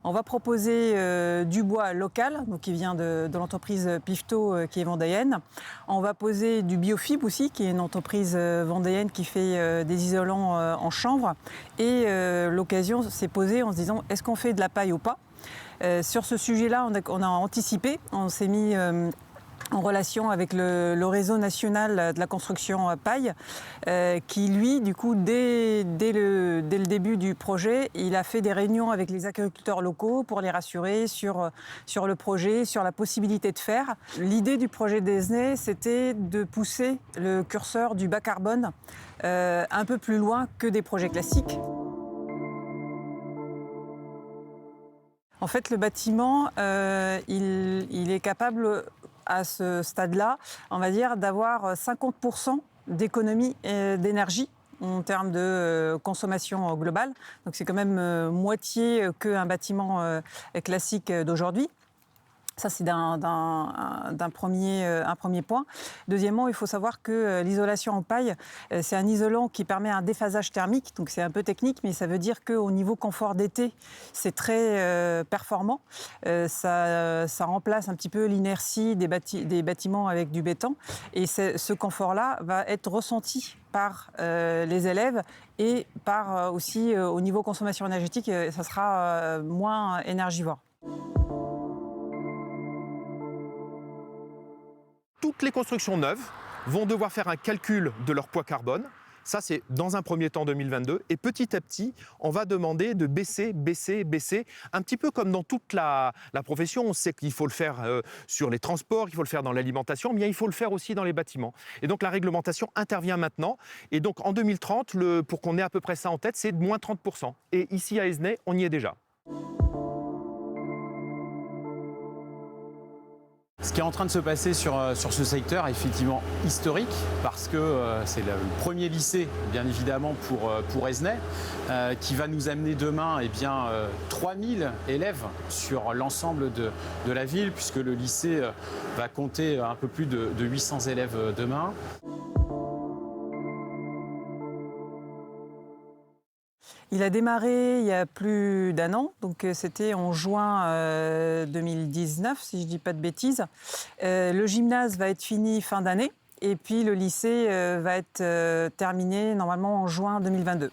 On va proposer du bois local, donc qui vient de l'entreprise Pifto qui est vendéenne. On va poser du Biofibre aussi, qui est une entreprise vendéenne qui fait des isolants en chanvre. Et l'occasion s'est posée en se disant, est-ce qu'on fait de la paille ou pas ? Sur ce sujet-là, on a anticipé, on s'est mis en relation avec le réseau national de la construction à paille, qui lui, du coup, dès le début du projet, il a fait des réunions avec les agriculteurs locaux pour les rassurer sur le projet, sur la possibilité de faire. L'idée du projet d'Esnay, c'était de pousser le curseur du bas carbone un peu plus loin que des projets classiques. En fait, le bâtiment, il est capable, à ce stade-là, on va dire, d'avoir 50% d'économie d'énergie en termes de consommation globale. Donc c'est quand même moitié qu'un bâtiment classique d'aujourd'hui. Ça, c'est un premier point. Deuxièmement, il faut savoir que l'isolation en paille, c'est un isolant qui permet un déphasage thermique. Donc, c'est un peu technique, mais ça veut dire qu'au niveau confort d'été, c'est très performant. Ça remplace un petit peu l'inertie des bâtiments avec du béton. Et ce confort-là va être ressenti par les élèves et par aussi au niveau consommation énergétique, ça sera moins énergivore. Toutes les constructions neuves vont devoir faire un calcul de leur poids carbone. Ça, c'est dans un premier temps 2022. Et petit à petit, on va demander de baisser. Un petit peu comme dans toute la profession. On sait qu'il faut le faire sur les transports, qu'il faut le faire dans l'alimentation, mais il faut le faire aussi dans les bâtiments. Et donc, la réglementation intervient maintenant. Et donc, en 2030, pour qu'on ait à peu près ça en tête, c'est de moins 30%. Et ici, à Esnay, on y est déjà. Ce qui est en train de se passer sur ce secteur est effectivement historique parce que c'est le premier lycée, bien évidemment, pour Esnay, qui va nous amener demain 3000 élèves sur l'ensemble de la ville, puisque le lycée va compter un peu plus de 800 élèves demain. Il a démarré il y a plus d'1 an, donc c'était en juin 2019, si je ne dis pas de bêtises. Le gymnase va être fini fin d'année et puis le lycée va être terminé normalement en juin 2022.